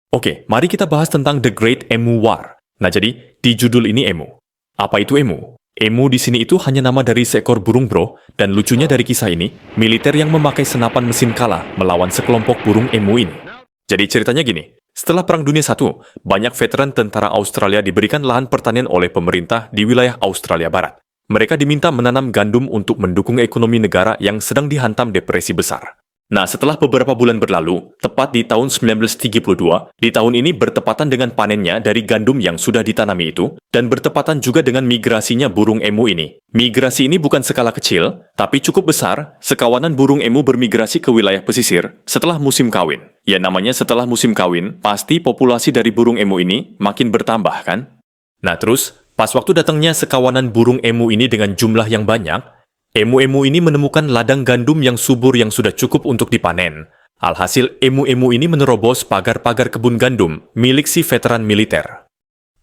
Oke, mari kita bahas tentang The Great Emu War. Nah, jadi di judul ini emu. Apa itu emu? Emu di sini itu hanya nama dari seekor burung bro, dan lucunya dari kisah ini, militer yang memakai senapan mesin kalah melawan sekelompok burung emu ini. Jadi ceritanya gini, setelah Perang Dunia I, banyak veteran tentara Australia diberikan lahan pertanian oleh pemerintah di wilayah Australia Barat. Mereka diminta menanam gandum untuk mendukung ekonomi negara yang sedang dihantam depresi besar. Nah, setelah beberapa bulan berlalu, tepat di tahun 1932, di tahun ini bertepatan dengan panennya dari gandum yang sudah ditanami itu, dan bertepatan juga dengan migrasinya burung emu ini. Migrasi ini bukan skala kecil, tapi cukup besar. Sekawanan burung emu bermigrasi ke wilayah pesisir setelah musim kawin. Ya, namanya setelah musim kawin, pasti populasi dari burung emu ini makin bertambah, kan? Nah, terus, pas waktu datangnya sekawanan burung emu ini dengan jumlah yang banyak, emu-emu ini menemukan ladang gandum yang subur yang sudah cukup untuk dipanen. Alhasil, emu-emu ini menerobos pagar-pagar kebun gandum milik si veteran militer.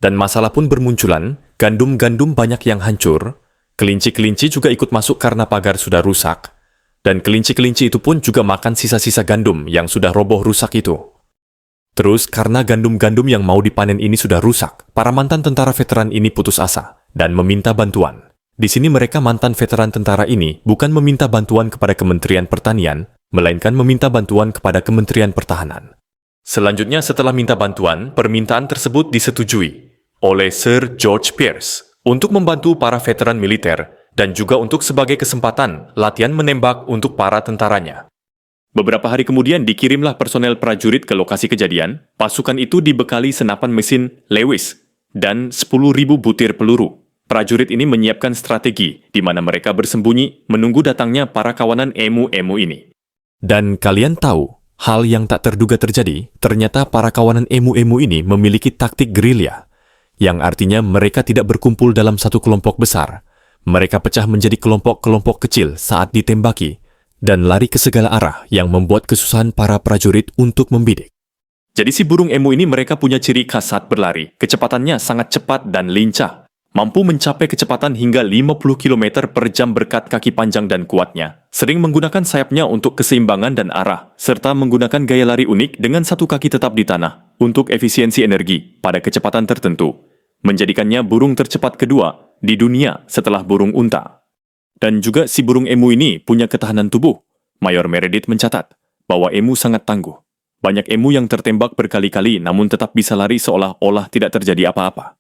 Dan masalah pun bermunculan, gandum-gandum banyak yang hancur, kelinci-kelinci juga ikut masuk karena pagar sudah rusak, dan kelinci-kelinci itu pun juga makan sisa-sisa gandum yang sudah roboh rusak itu. Terus, karena gandum-gandum yang mau dipanen ini sudah rusak, para mantan tentara veteran ini putus asa dan meminta bantuan. Di sini mereka mantan veteran tentara ini bukan meminta bantuan kepada Kementerian Pertanian, melainkan meminta bantuan kepada Kementerian Pertahanan. Selanjutnya setelah minta bantuan, permintaan tersebut disetujui oleh Sir George Pearce untuk membantu para veteran militer dan juga untuk sebagai kesempatan latihan menembak untuk para tentaranya. Beberapa hari kemudian dikirimlah personel prajurit ke lokasi kejadian. Pasukan itu dibekali senapan mesin Lewis dan 10.000 butir peluru. Prajurit ini menyiapkan strategi di mana mereka bersembunyi menunggu datangnya para kawanan emu-emu ini. Dan kalian tahu, hal yang tak terduga terjadi, ternyata para kawanan emu-emu ini memiliki taktik gerilya, yang artinya mereka tidak berkumpul dalam satu kelompok besar. Mereka pecah menjadi kelompok-kelompok kecil saat ditembaki, dan lari ke segala arah yang membuat kesusahan para prajurit untuk membidik. Jadi si burung emu ini mereka punya ciri khas saat berlari, kecepatannya sangat cepat dan lincah. Mampu mencapai kecepatan hingga 50 km per jam berkat kaki panjang dan kuatnya. Sering menggunakan sayapnya untuk keseimbangan dan arah, serta menggunakan gaya lari unik dengan satu kaki tetap di tanah untuk efisiensi energi pada kecepatan tertentu, menjadikannya burung tercepat kedua di dunia setelah burung unta. Dan juga si burung emu ini punya ketahanan tubuh. Mayor Meredith mencatat bahwa emu sangat tangguh. Banyak emu yang tertembak berkali-kali namun tetap bisa lari seolah-olah tidak terjadi apa-apa.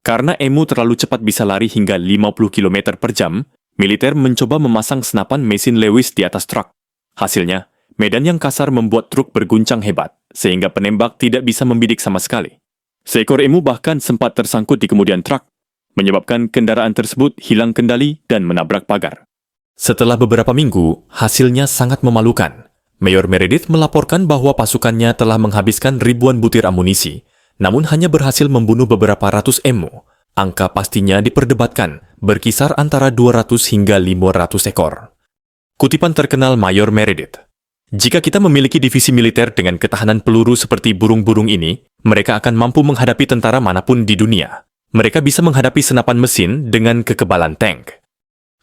Karena emu terlalu cepat bisa lari hingga 50 km per jam, militer mencoba memasang senapan mesin Lewis di atas truk. Hasilnya, medan yang kasar membuat truk berguncang hebat, sehingga penembak tidak bisa membidik sama sekali. Seekor emu bahkan sempat tersangkut di kemudian truk, menyebabkan kendaraan tersebut hilang kendali dan menabrak pagar. Setelah beberapa minggu, hasilnya sangat memalukan. Mayor Meredith melaporkan bahwa pasukannya telah menghabiskan ribuan butir amunisi, namun hanya berhasil membunuh beberapa ratus emu. Angka pastinya diperdebatkan, berkisar antara 200 hingga 500 ekor. Kutipan terkenal Mayor Meredith. Jika kita memiliki divisi militer dengan ketahanan peluru seperti burung-burung ini, mereka akan mampu menghadapi tentara manapun di dunia. Mereka bisa menghadapi senapan mesin dengan kekebalan tank.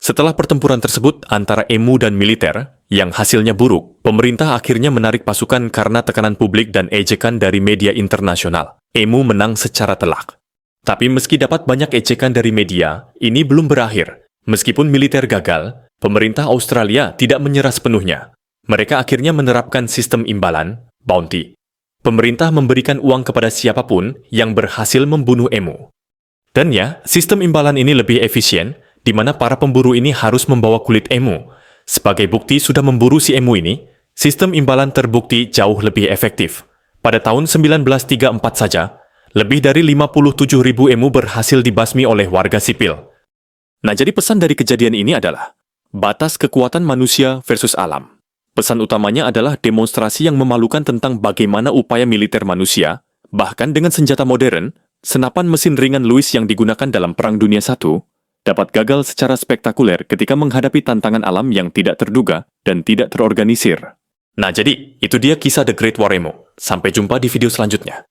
Setelah pertempuran tersebut antara emu dan militer, yang hasilnya buruk, pemerintah akhirnya menarik pasukan karena tekanan publik dan ejekan dari media internasional. Emu menang secara telak. Tapi meski dapat banyak ejekan dari media, ini belum berakhir. Meskipun militer gagal, pemerintah Australia tidak menyerah sepenuhnya. Mereka akhirnya menerapkan sistem imbalan, bounty. Pemerintah memberikan uang kepada siapapun yang berhasil membunuh emu. Dan ya, sistem imbalan ini lebih efisien, di mana para pemburu ini harus membawa kulit emu. Sebagai bukti sudah memburu si emu ini, sistem imbalan terbukti jauh lebih efektif. Pada tahun 1934 saja, lebih dari 57.000 emu berhasil dibasmi oleh warga sipil. Nah, jadi pesan dari kejadian ini adalah batas kekuatan manusia versus alam. Pesan utamanya adalah demonstrasi yang memalukan tentang bagaimana upaya militer manusia, bahkan dengan senjata modern, senapan mesin ringan Lewis yang digunakan dalam Perang Dunia I, dapat gagal secara spektakuler ketika menghadapi tantangan alam yang tidak terduga dan tidak terorganisir. Nah, jadi itu dia kisah The Great War Emu. Sampai jumpa di video selanjutnya.